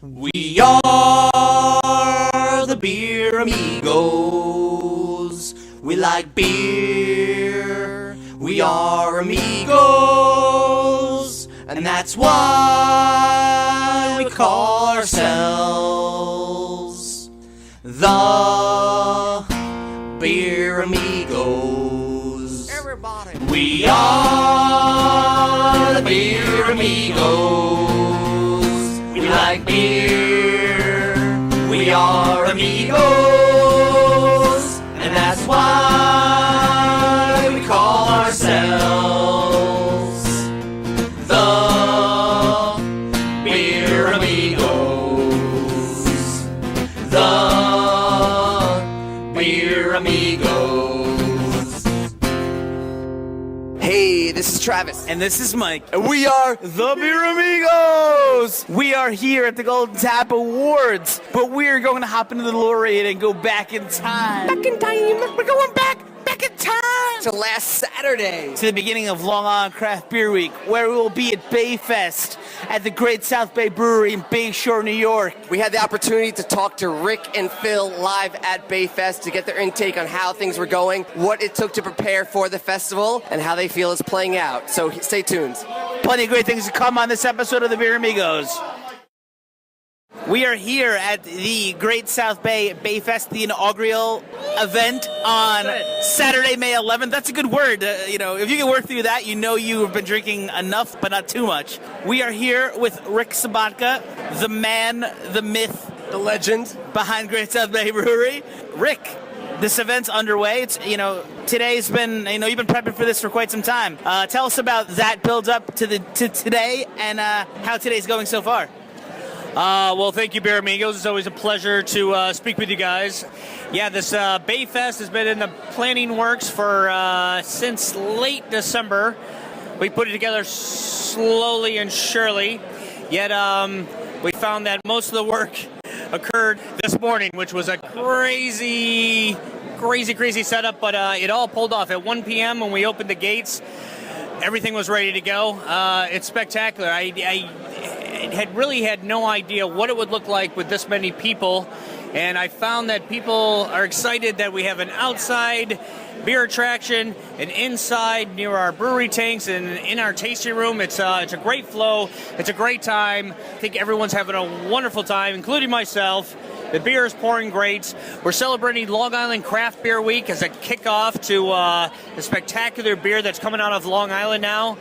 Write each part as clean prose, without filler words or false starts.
We are the Beer Amigos. We like beer. We are amigos. And that's why we call ourselves the Beer Amigos. Everybody. We are the Beer Amigos. We like beer. We are amigos. And that's why we call ourselves the Beer Amigos. The Beer Amigos. Hey, this is Travis. And this is Mike. And we are The Beer Amigos! We are here at the Golden Tap Awards, but we're going to hop into the DeLorean and go back in time. back in time. We're going back in time! To last Saturday. To the beginning of Long Island Craft Beer Week, where we will be at Bayfest at the Great South Bay Brewery in Bay Shore, New York. We had the opportunity to talk to Rick and Phil live at Bayfest to get their intake on how things were going, what it took to prepare for the festival, and how they feel it's playing out. So stay tuned. Plenty of great things to come on this episode of the Beer Amigos. We are here at the Great South Bay Bayfest, the inaugural event on Saturday, May 11th. That's a good word. If you can work through that, you know you have been drinking enough, but not too much. We are here with Rick Sobotka, the man, the myth, The legend behind Great South Bay Brewery. Rick, this event's underway. Today's been, you've been prepping for this for quite some time. Tell us about that build up to today and how today's going so far. Well, thank you, Beer Amigos. It's always a pleasure to speak with you guys. Yeah, this Bayfest has been in the planning works for since late December. We put it together slowly and surely, yet we found that most of the work occurred this morning, which was a crazy setup, but it all pulled off. At 1 p.m. when we opened the gates, everything was ready to go. It's spectacular. I had no idea what it would look like with this many people, and I found that people are excited that we have an outside beer attraction, an inside near our brewery tanks, and in our tasting room. It's a great flow. It's a great time. I think everyone's having a wonderful time, including myself. The beer is pouring great. We're celebrating Long Island Craft Beer Week as a kickoff to the spectacular beer that's coming out of Long Island now.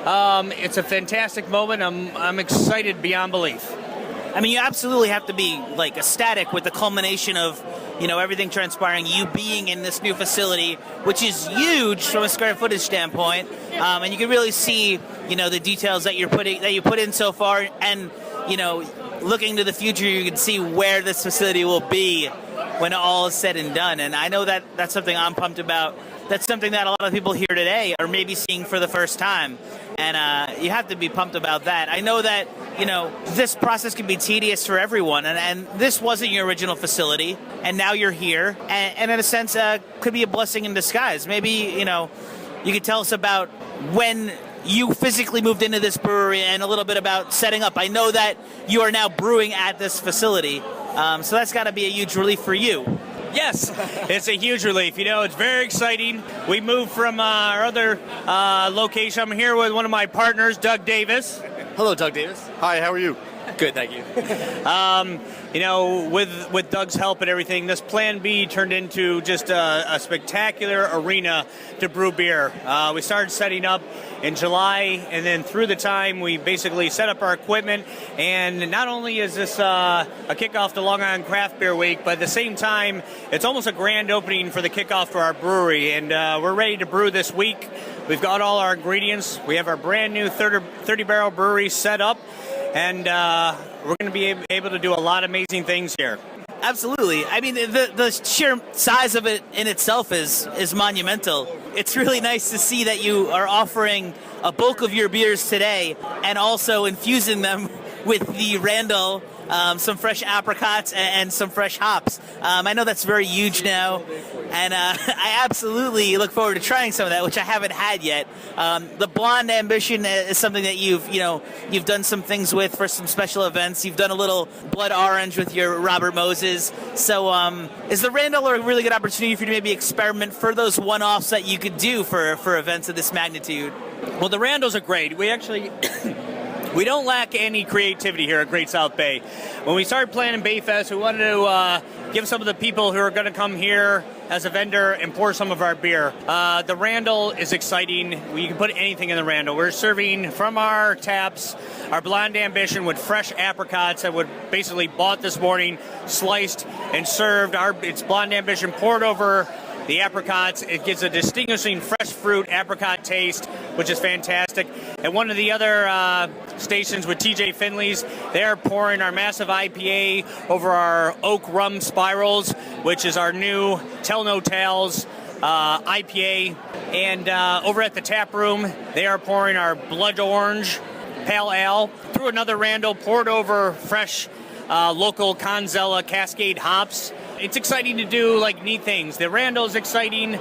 It's a fantastic moment. I'm excited beyond belief. I mean, you absolutely have to be ecstatic with the culmination of everything transpiring, you being in this new facility, which is huge from a square footage standpoint, and you can really see the details that you put in so far, and looking to the future, you can see where this facility will be when all is said and done. And I know that that's something I'm pumped about. That's something that a lot of people here today are maybe seeing for the first time. And you have to be pumped about that. I know that, this process can be tedious for everyone. And this wasn't your original facility. And now you're here. And in a sense, could be a blessing in disguise. Maybe, you could tell us about when you physically moved into this brewery and a little bit about setting up. I know that you are now brewing at this facility. So that's got to be a huge relief for you. Yes, it's a huge relief. It's very exciting. We moved from our other location. I'm here with one of my partners, Doug Davis. Hello, Doug Davis. Hi, how are you? Good, thank you. With Doug's help and everything, this Plan B turned into just a spectacular arena to brew beer. We started setting up in July, and then through the time, we basically set up our equipment. And not only is this a kickoff to Long Island Craft Beer Week, but at the same time, it's almost a grand opening for the kickoff for our brewery. And we're ready to brew this week. We've got all our ingredients. We have our brand new 30-barrel brewery set up. And we're going to be able to do a lot of amazing things here. Absolutely. I mean, the sheer size of it in itself is monumental. It's really nice to see that you are offering a bulk of your beers today and also infusing them with the Randall, some fresh apricots and some fresh hops. I know that's very huge now, and I absolutely look forward to trying some of that, which I haven't had yet. The Blonde Ambition is something that you've done some things with for some special events. You've done a little Blood Orange with your Robert Moses. So is the Randall a really good opportunity for you to maybe experiment for those one-offs that you could do for events of this magnitude? Well, the Randalls are great. We actually we don't lack any creativity here at Great South Bay. When we started planning Bayfest, we wanted to give some of the people who are going to come here as a vendor and pour some of our beer. The Randall is exciting. You can put anything in the Randall. We're serving from our taps our Blonde Ambition with fresh apricots that were basically bought this morning, sliced and served. It's Blonde Ambition poured over the apricots. It gives a distinguishing fresh fruit apricot taste, which is fantastic. At one of the other stations with TJ Finley's, they're pouring our massive IPA over our Oak Rum Spirals, which is our new Tell No Tales IPA. And over at the tap room, they are pouring our Blood Orange Pale Ale through another Randall, poured over fresh local Conzella Cascade hops. It's exciting to do neat things. The Randall's exciting.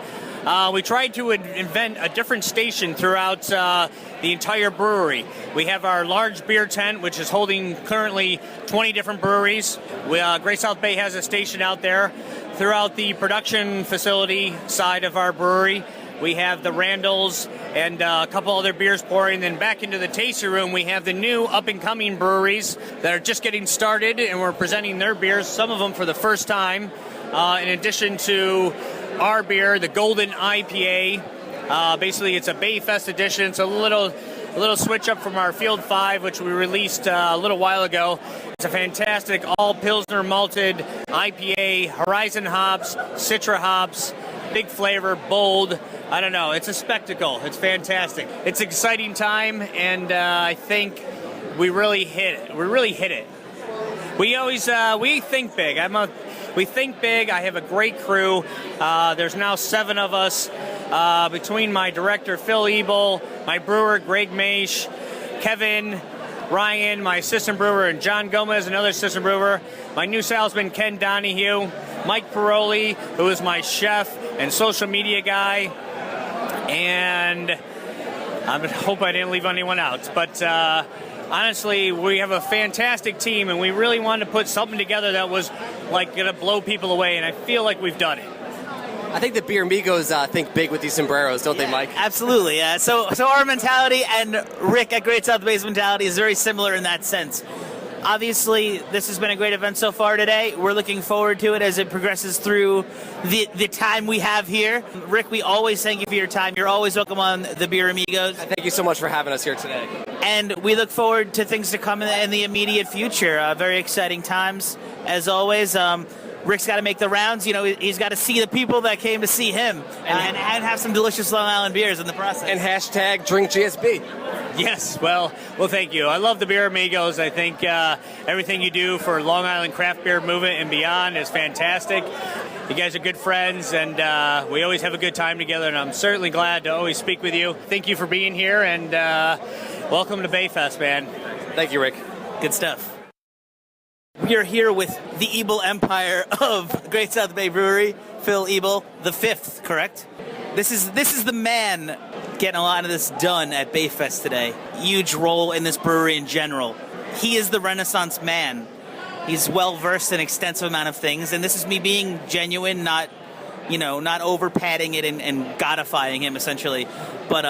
We tried to invent a different station throughout the entire brewery. We have our large beer tent, which is holding currently 20 different breweries. Great South Bay has a station out there. Throughout the production facility side of our brewery, we have the Randalls and a couple other beers pouring. Then back into the tasting room, we have the new up-and-coming breweries that are just getting started, and we're presenting their beers, some of them for the first time, in addition to our beer, the Golden IPA. Basically, it's a Bayfest edition. It's a little switch up from our Field 5, which we released a little while ago. It's a fantastic all-Pilsner malted IPA, Horizon hops, Citra hops, big flavor, bold. I don't know. It's a spectacle. It's fantastic. It's an exciting time, and I think we really hit it. We really hit it. We always we think big. We think big. I have a great crew. There's now 7 of us between my director Phil Ebel, my brewer Greg Maish, Kevin, Ryan, my assistant brewer, and John Gomez, another assistant brewer. My new salesman Ken Donahue, Mike Paroli, who is my chef and social media guy, and I hope I didn't leave anyone out. But honestly, we have a fantastic team, and we really wanted to put something together that was going to blow people away, and I feel like we've done it. I think the Beer Amigos think big with these sombreros, don't they, Mike? Absolutely, yeah. So our mentality and Rick at Great South Bay's mentality is very similar in that sense. Obviously, this has been a great event so far today. We're looking forward to it as it progresses through the time we have here. Rick, we always thank you for your time. You're always welcome on the Beer Amigos. Thank you so much for having us here today. And we look forward to things to come in the immediate future. Very exciting times, as always. Rick's got to make the rounds. He's got to see the people that came to see him and have some delicious Long Island beers in the process. And hashtag drink GSB. Yes, well, thank you. I love the Beer Amigos. I think everything you do for Long Island craft beer movement and beyond is fantastic. You guys are good friends, and we always have a good time together, and I'm certainly glad to always speak with you. Thank you for being here, and welcome to Bayfest, man. Thank you, Rick. Good stuff. We are here with the Ebel Empire of Great South Bay Brewery, Phil Ebel, the 5th, correct? This is the man getting a lot of this done at Bayfest today. Huge role in this brewery in general. He is the Renaissance man. He's well versed in an extensive amount of things, and this is me being genuine, not over padding it and godifying him essentially, but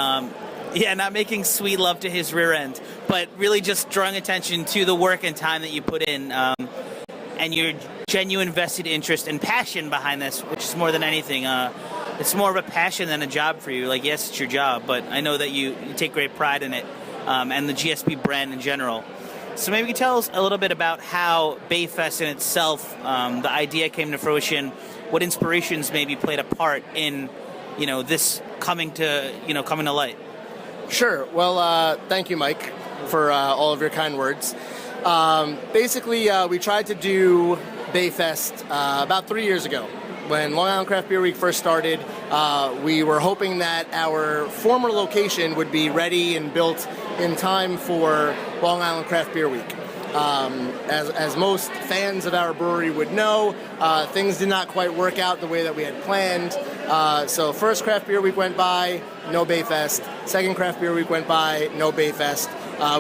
not making sweet love to his rear end, but really just drawing attention to the work and time that you put in, and your genuine vested interest and passion behind this, which is more than anything. It's more of a passion than a job for you. Yes, it's your job, but I know that you take great pride in it, and the GSP brand in general. So maybe you can tell us a little bit about how Bayfest in itself, the idea came to fruition, what inspirations maybe played a part in, this coming to light. Sure. Well, thank you, Mike, for all of your kind words. Basically, we tried to do Bayfest about 3 years ago. When Long Island Craft Beer Week first started, we were hoping that our former location would be ready and built in time for Long Island Craft Beer Week. As most fans of our brewery would know, things did not quite work out the way that we had planned. So first craft beer week went by, no Bayfest. Second craft beer week went by, no Bayfest.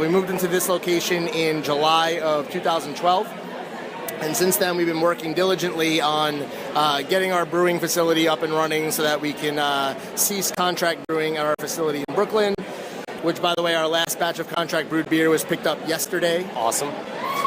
We moved into this location in July of 2012. And since then, we've been working diligently on getting our brewing facility up and running so that we can cease contract brewing at our facility in Brooklyn, which, by the way, our last batch of contract brewed beer was picked up yesterday. Awesome.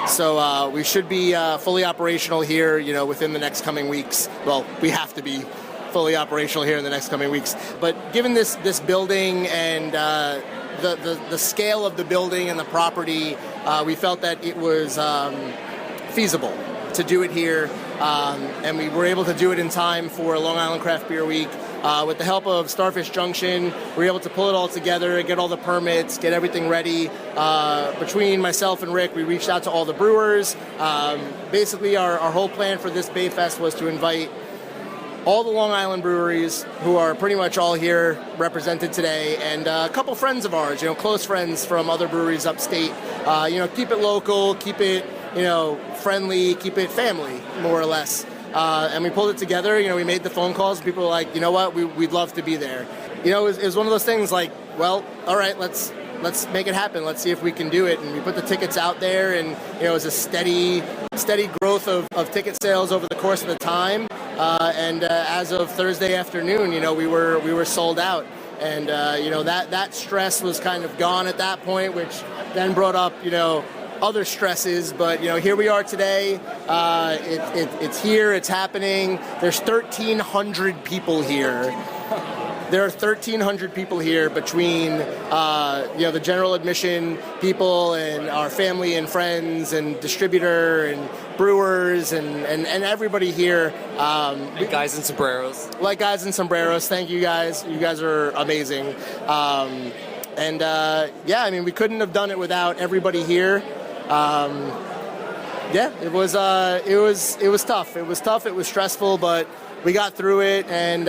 So we should be fully operational here, within the next coming weeks. Well, we have to be fully operational here in the next coming weeks. But given this building and the scale of the building and the property, we felt that it was feasible to do it here, and we were able to do it in time for Long Island Craft Beer Week. With the help of Starfish Junction, we were able to pull it all together, get all the permits, get everything ready. Between myself and Rick, we reached out to all the brewers. Basically, our whole plan for this Bayfest was to invite all the Long Island breweries, who are pretty much all here represented today, and a couple friends of ours, close friends from other breweries upstate. Keep it local, keep it friendly, keep it family, more or less. And we pulled it together. We made the phone calls. People were like, you know what, we'd love to be there. It was one of those things like, well, all right, let's make it happen. Let's see if we can do it. And we put the tickets out there, and it was a steady growth of ticket sales over the course of the time. And as of Thursday afternoon, we were sold out. And that stress was kind of gone at that point, which then brought up other stresses, but here we are today. It's here, it's happening. There's 1,300 people here. There are 1,300 people here between the general admission people and our family and friends and distributor and brewers and everybody here. Like guys in sombreros. Like guys in sombreros. Thank you guys. You guys are amazing. We couldn't have done it without everybody here. It was tough. It was tough. It was stressful, but we got through it, and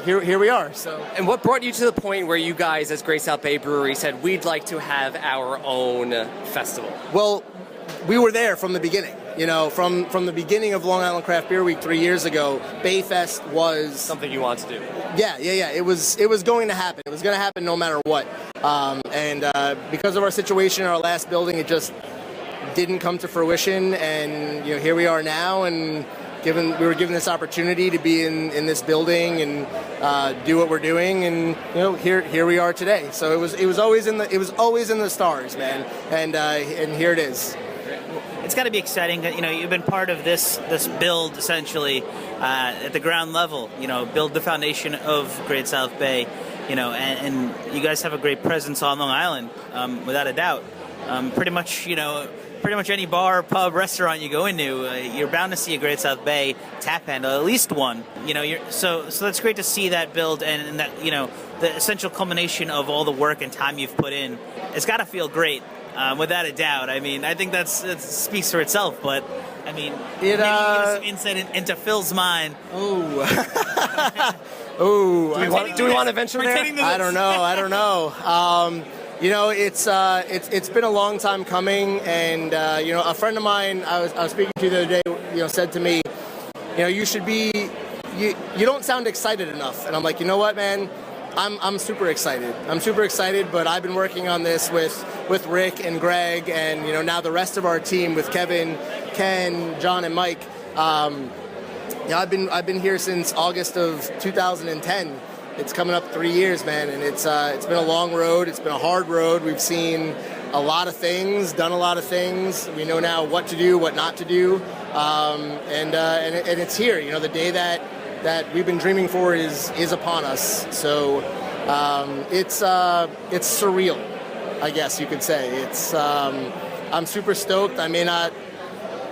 here we are. So. And what brought you to the point where you guys, as Great South Bay Brewery, said we'd like to have our own festival? Well, we were there from the beginning. From the beginning of Long Island Craft Beer Week 3 years ago, Bayfest was something you want to do. Yeah. It was going to happen. It was going to happen no matter what. Because of our situation in our last building, it just didn't come to fruition, and here we are now, and we were given this opportunity to be in this building and do what we're doing, and here we are today. So it was always in the stars, man, and here it is. It's got to be exciting. You've been part of this build essentially at the ground level. Build the foundation of Great South Bay. And you guys have a great presence on Long Island, without a doubt. Pretty much any bar, pub, restaurant you go into, you're bound to see a Great South Bay tap handle, at least one. So that's great to see that build, and that the essential culmination of all the work and time you've put in. It's got to feel great, without a doubt. I think that speaks for itself. But maybe you give us some insight into Phil's mind. Oh. Do we want to venture there? I don't know. It's been a long time coming, and a friend of mine I was speaking to the other day, said to me, you should be, you don't sound excited enough, and I'm like, you know what, man, I'm super excited. But I've been working on this with Rick and Greg, and now the rest of our team with Kevin, Ken, John, and Mike. I've been here since August of 2010. It's coming up 3 years, man, and it's been a long road. It's been a hard road. We've seen a lot of things, done a lot of things. We know now what to do, what not to do, and it's here. The day that we've been dreaming for is upon us. So it's surreal, I guess you could say. I'm super stoked. I may not,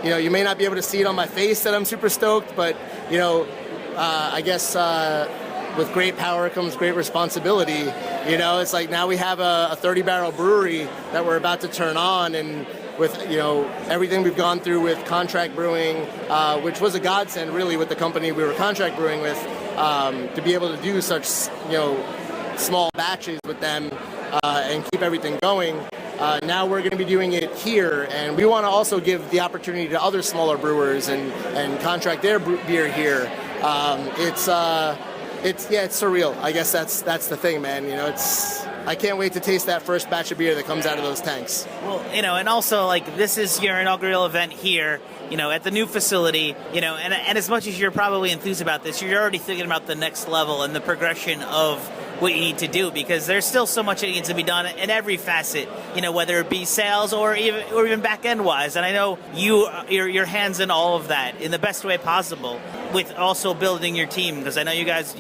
you may not be able to see it on my face that I'm super stoked, but I guess. With great power comes great responsibility. It's like now we have a 30-barrel brewery that we're about to turn on, and with everything we've gone through with contract brewing, which was a godsend really with the company we were contract brewing with, to be able to do such small batches with them and keep everything going. Now we're going to be doing it here, and we want to also give the opportunity to other smaller brewers and contract their beer here. It's surreal. I guess that's the thing, man. I can't wait to taste that first batch of beer that comes out of those tanks. Well, and also, like, this is your inaugural event here, at the new facility, and as much as you're probably enthused about this, you're already thinking about the next level and the progression of what you need to do, because there's still so much that needs to be done in every facet, whether it be sales or even back end wise. And I know your hands in all of that in the best way possible, with also building your team, because I know you guys,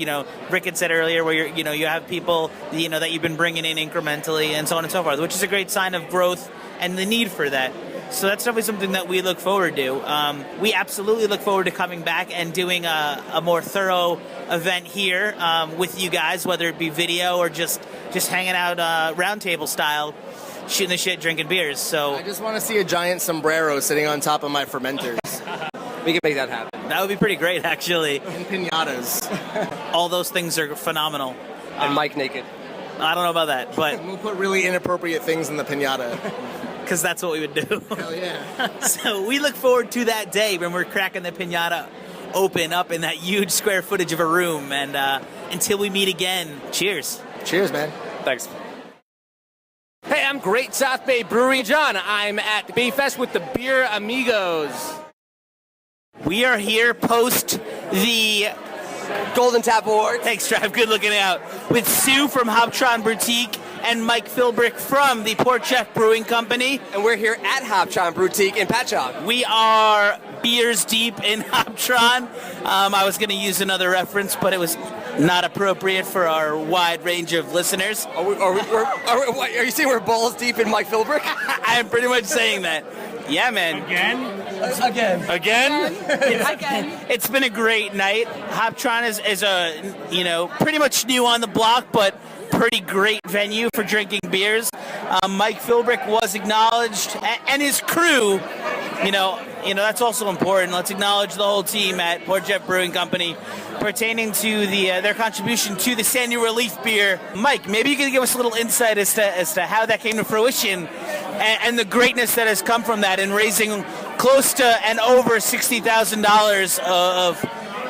Rick had said earlier where you have people, that you've been bringing in incrementally and so on and so forth, which is a great sign of growth and the need for that. So that's definitely something that we look forward to. We absolutely look forward to coming back and doing a more thorough event here with you guys, whether it be video or just hanging out roundtable style, shooting the shit, drinking beers. So I just want to see a giant sombrero sitting on top of my fermenters. We can make that happen. That would be pretty great, actually. And pinatas. All those things are phenomenal. And Mike naked. I don't know about that, but We'll put really inappropriate things in the pinata. because that's what we would do. Hell yeah. So we look forward to that day when we're cracking the pinata open up in that huge square footage of a room. And until we meet again, cheers. Cheers, man. Thanks. Hey, I'm Great South Bay Brewery John. I'm at Bayfest with the Beer Amigos. We are here post the Golden Tap Award. Thanks, Trav. Good looking out. With Sue from Hoptron Brewtique and Mike Philbrick from the Port Chef Brewing Company. And we're here at Hoptron Brewtique in Patchogue. We are beers deep in Hoptron. I was going to use another reference, but it was not appropriate for our wide range of listeners. Are you saying we're balls deep in Mike Philbrick? I'm pretty much saying that. Yeah, man. Again? It's been a great night. Hoptron is a, pretty much new on the block, but pretty great venue for drinking beers. Mike Philbrick was acknowledged, and his crew, that's also important. Let's acknowledge the whole team at Port Jeff Brewing Company pertaining to their contribution to the Sandy Relief beer. Mike, maybe you could give us a little insight as to how that came to fruition and the greatness that has come from that in raising close to and over $60,000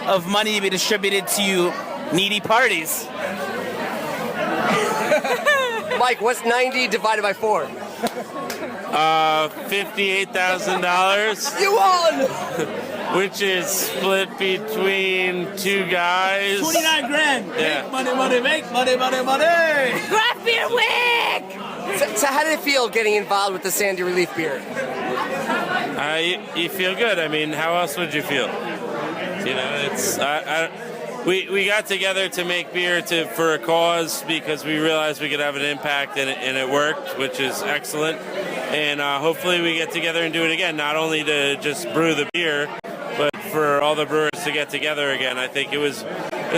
of money to be distributed to needy parties. Mike, what's 90 divided by 4? $58,000. You won! Which is split between two guys. 29 grand. Yeah. Make money. Craft Beer Week! So how did it feel getting involved with the Sandy Relief beer? You feel good. I mean, how else would you feel? We got together to make beer for a cause because we realized we could have an impact, and it worked, which is excellent. And hopefully we get together and do it again, not only to just brew the beer, but for all the brewers to get together again. I think it was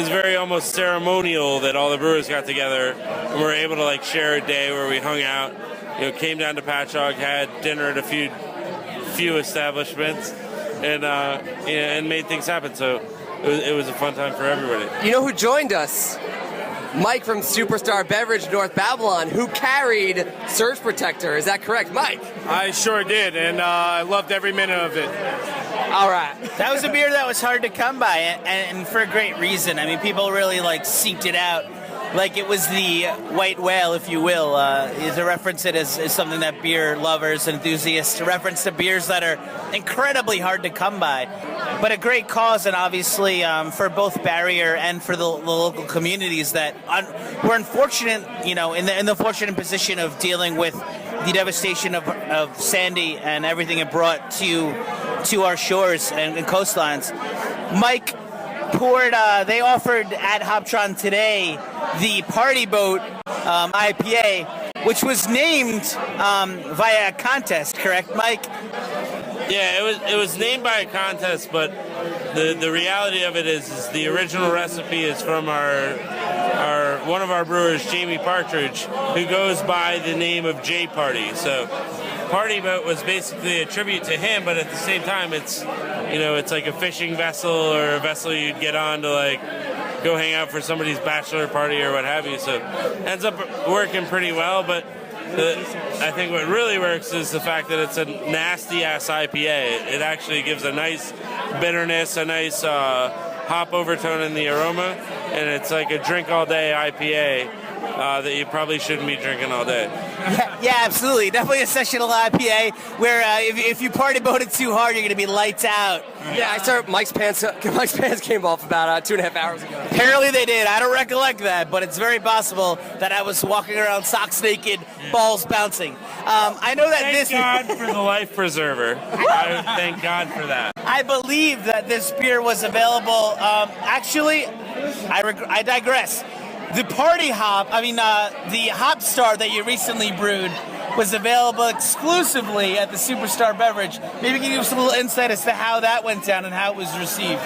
very almost ceremonial that all the brewers got together and were able to share a day where we hung out, came down to Patchogue, had dinner at a few establishments, and made things happen. So it was a fun time for everybody. You know who joined us? Mike from Superstar Beverage North Babylon, who carried Surge Protector. Is that correct, Mike? I sure did, and I loved every minute of it. All right. That was a beer that was hard to come by, and for a great reason. I mean, people really seeked it out. Like it was the white whale, if you will. To reference it as something that beer lovers and enthusiasts reference to beers that are incredibly hard to come by. But a great cause, and obviously for both Barrier and for the local communities that were unfortunate, in the fortunate position of dealing with the devastation of Sandy and everything it brought to our shores and coastlines. Mike poured. They offered at Hoptron today the Party Boat IPA, which was named via a contest. Correct, Mike? Yeah, it was named by a contest, but the reality of it is the original recipe is from one of our brewers, Jamie Partridge, who goes by the name of J Party. So Party Boat was basically a tribute to him, but at the same time, it's like a fishing vessel or a vessel you'd get on to go hang out for somebody's bachelor party or what have you. So it ends up working pretty well, but I think what really works is the fact that it's a nasty-ass IPA. It actually gives a nice bitterness, a nice hop overtone in the aroma, and it's like a drink-all-day IPA that you probably shouldn't be drinking all day. Yeah, absolutely. Definitely a sessional IPA where if you party boat it too hard, you're going to be lights out. Yeah, I saw Mike's pants came off about 2.5 hours ago. Apparently they did. I don't recollect that, but it's very possible that I was walking around socks naked, balls bouncing. I know that Thank God for the life preserver. I thank God for that. I believe that this beer was available. Actually, I digress. The party hop, the Hop Star that you recently brewed was available exclusively at the Superstar Beverage. Maybe you can give us a little insight as to how that went down and how it was received.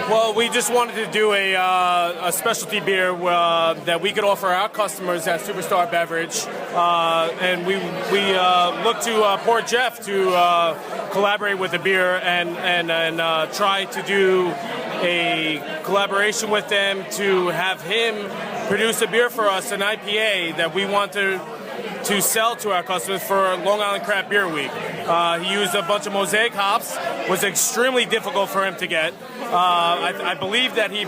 Well, we just wanted to do a specialty beer that we could offer our customers at Superstar Beverage, and we looked to Port Jeff to collaborate with the beer and try to do a collaboration with them to have him produce a beer for us, an IPA that we want to sell to our customers for Long Island Craft Beer Week. He used a bunch of mosaic hops. It was extremely difficult for him to get. I believe that he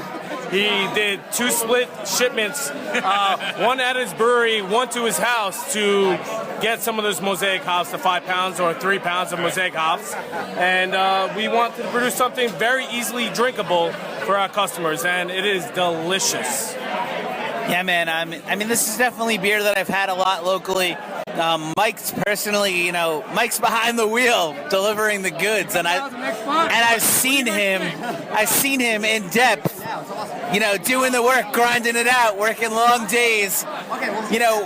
did 2 split shipments, one at his brewery, one to his house to get some of those mosaic hops, the 5 pounds or 3 pounds of mosaic hops. And we want to produce something very easily drinkable for our customers, and it is delicious. Yeah, man. This is definitely beer that I've had a lot locally. Mike's personally, Mike's behind the wheel delivering the goods, and I've seen him in depth, doing the work, grinding it out, working long days,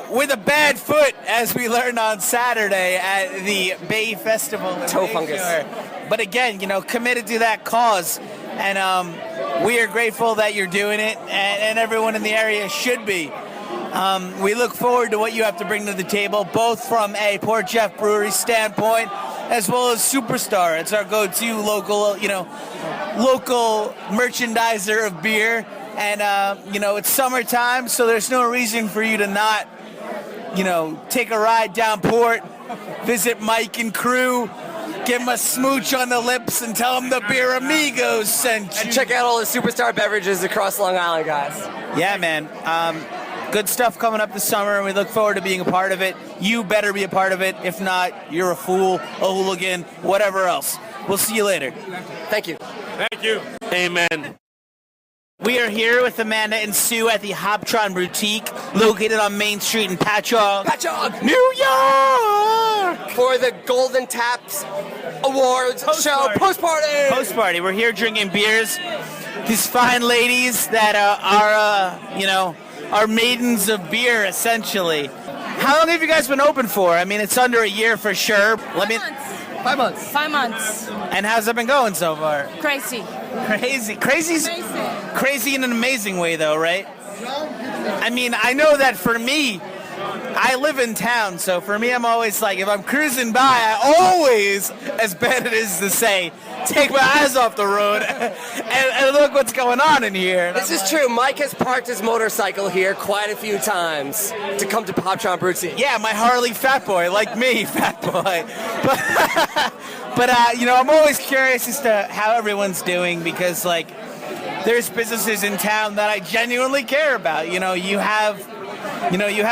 with a bad foot, as we learned on Saturday at the Bay Festival. Toe fungus. But again, committed to that cause, and we are grateful that you're doing it, and everyone in the area should be. We look forward to what you have to bring to the table, both from a Port Jeff Brewery standpoint, as well as Superstar. It's our go-to local merchandiser of beer, and it's summertime, so there's no reason for you to not, take a ride down Port, visit Mike and crew, give them a smooch on the lips, and tell them the Beer Amigos sent you. And check out all the Superstar Beverages across Long Island, guys. Yeah, man. Good stuff coming up this summer, and we look forward to being a part of it. You better be a part of it. If not, you're a fool, a hooligan, whatever else. We'll see you later. Thank you. Thank you. Amen. We are here with Amanda and Sue at the Hoptron Brewtique, located on Main Street in Patchogue, New York! For the Golden Taps Awards show post-party! Post-party. We're here drinking beers. These fine ladies that are maidens of beer, essentially. How long have you guys been open for? It's under a year for sure. 5 months. 5 months. And how's it been going so far? Crazy. Crazy in an amazing way, though, right? I know that for me, I live in town, so for me, I'm always like, if I'm cruising by, I always, as bad it is to say, take my eyes off the road and look what's going on in here. This is true. Mike has parked his motorcycle here quite a few times to come to Hoptron Brewtique. Yeah, my Harley fat boy, like me, fat boy. But I'm always curious as to how everyone's doing, because, there's businesses in town that I genuinely care about. You have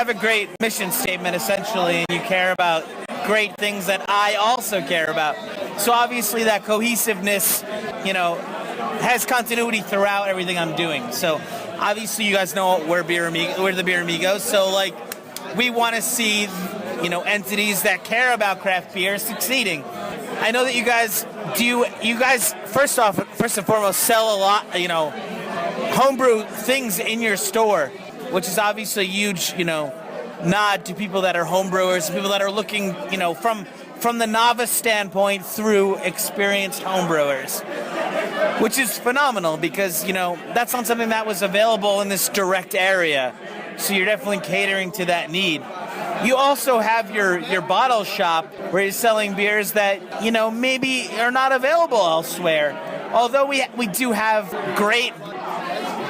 a great mission statement, essentially, and you care about great things that I also care about. So obviously that cohesiveness, has continuity throughout everything I'm doing. So obviously you guys know we're the Beer Amigos. So we want to see, entities that care about craft beer succeeding. I know that you guys first and foremost sell a lot, homebrew things in your store, which is obviously a huge, nod to people that are homebrewers, people that are looking, from the novice standpoint through experienced homebrewers, which is phenomenal because, that's not something that was available in this direct area. So you're definitely catering to that need. You also have your bottle shop where you're selling beers that, maybe are not available elsewhere. Although we do have great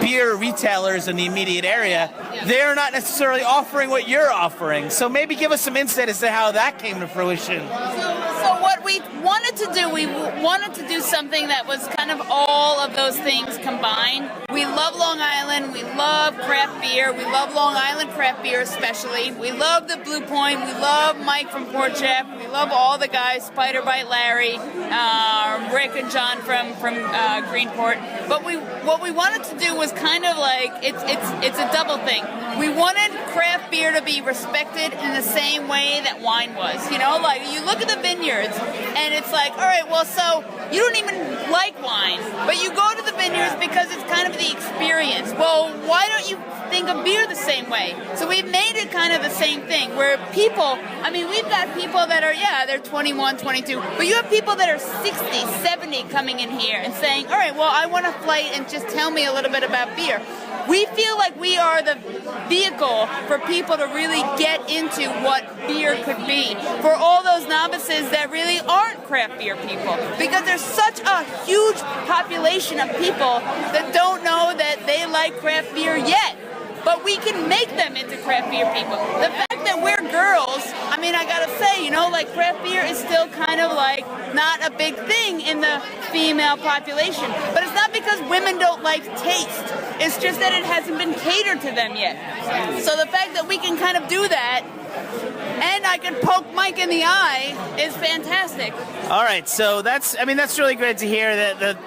beer retailers in the immediate area, they're not necessarily offering what you're offering. So maybe give us some insight as to how that came to fruition. So what we wanted to do, we wanted to do something that was kind of all of those things combined. We love Long Island. We love craft beer. We love Long Island craft beer especially. We love the Blue Point. We love Mike from Port Jeff. We love all the guys, Spider Bite Larry, Rick and John from Greenport. But what we wanted to do was kind of like, it's a double thing. We wanted craft beer to be respected in the same way that wine was. You know, like you look at the vineyards and it's like, all right, well, so you don't even like wine, but you go to the vineyards because it's kind of the experience. Well, why don't you think of beer the same way? So we've made it kind of the same thing where people, I mean, we've got people that are, they're 21, 22, but you have people that are 60, 70 coming in here and saying, all right, well, I want a flight and just tell me a little bit about beer. We feel like we are the vehicle for people to really get into what beer could be. For all those novices that really aren't craft beer people. Because there's such a huge population of people that don't know that they like craft beer yet. But we can make them into craft beer people. The fact that we're girls, I mean, I gotta say, you know, like craft beer is still kind of like not a big thing in the female population. But it's not because women don't like taste. It's just that it hasn't been catered to them yet. So the fact that we can kind of do that, and I can poke Mike in the eye, is fantastic. All right, so that's really great to hear that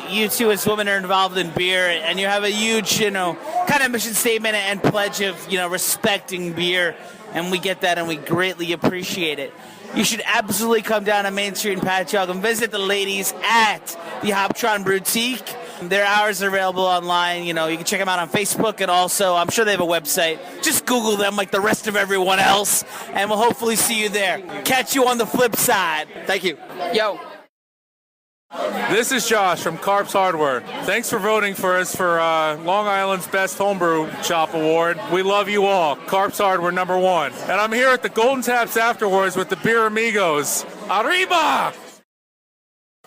you two as women are involved in beer, and you have a huge, kind of mission statement and pledge of, respecting beer, and we get that, and we greatly appreciate it. You should absolutely come down to Main Street in Patchogue and visit the ladies at the Hoptron Brewtique. Their hours are available online. You can check them out on Facebook, and also I'm sure they have a website. Just Google them like the rest of everyone else, and we'll hopefully see you there. Catch you on the flip side. Thank you. Yo. This is Josh from Carp's Hardware. Thanks for voting for us for Long Island's Best Homebrew Shop Award. We love you all. Carp's Hardware #1. And I'm here at the Golden Taps afterwards with the Beer Amigos. Arriba!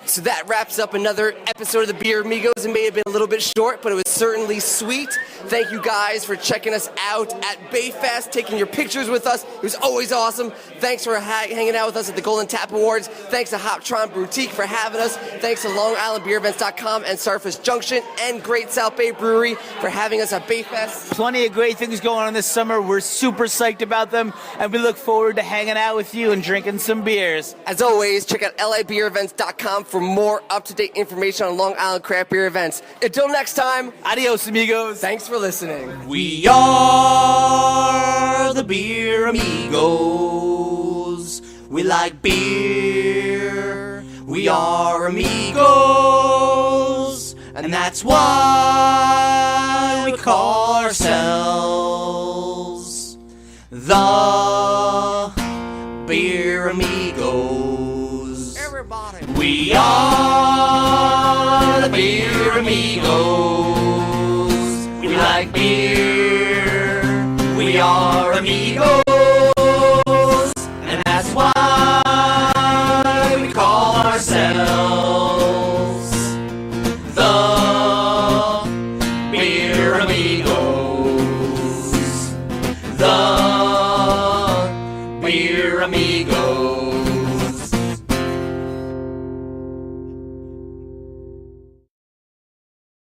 So that wraps up another episode of the Beer Amigos. It may have been a little bit short, but it was certainly sweet. Thank you guys for checking us out at Bayfest, taking your pictures with us. It was always awesome. Thanks for hanging out with us at the Golden Tap Awards. Thanks to Hoptron Brewtique for having us. Thanks to LongIslandBeerEvents.com and Starfish Junction and Great South Bay Brewery for having us at Bayfest. Plenty of great things going on this summer. We're super psyched about them, and we look forward to hanging out with you and drinking some beers. As always, check out LABeerEvents.com for more up-to-date information on Long Island craft beer events. Until next time, adios, amigos. Thanks for listening. We are the Beer Amigos. We like beer. We are amigos. And that's why we call ourselves the Beer Amigos. Everybody. We are the Beer Amigos. We like beer. We are amigos. And that's why we call ourselves the Beer Amigos. The Beer Amigos.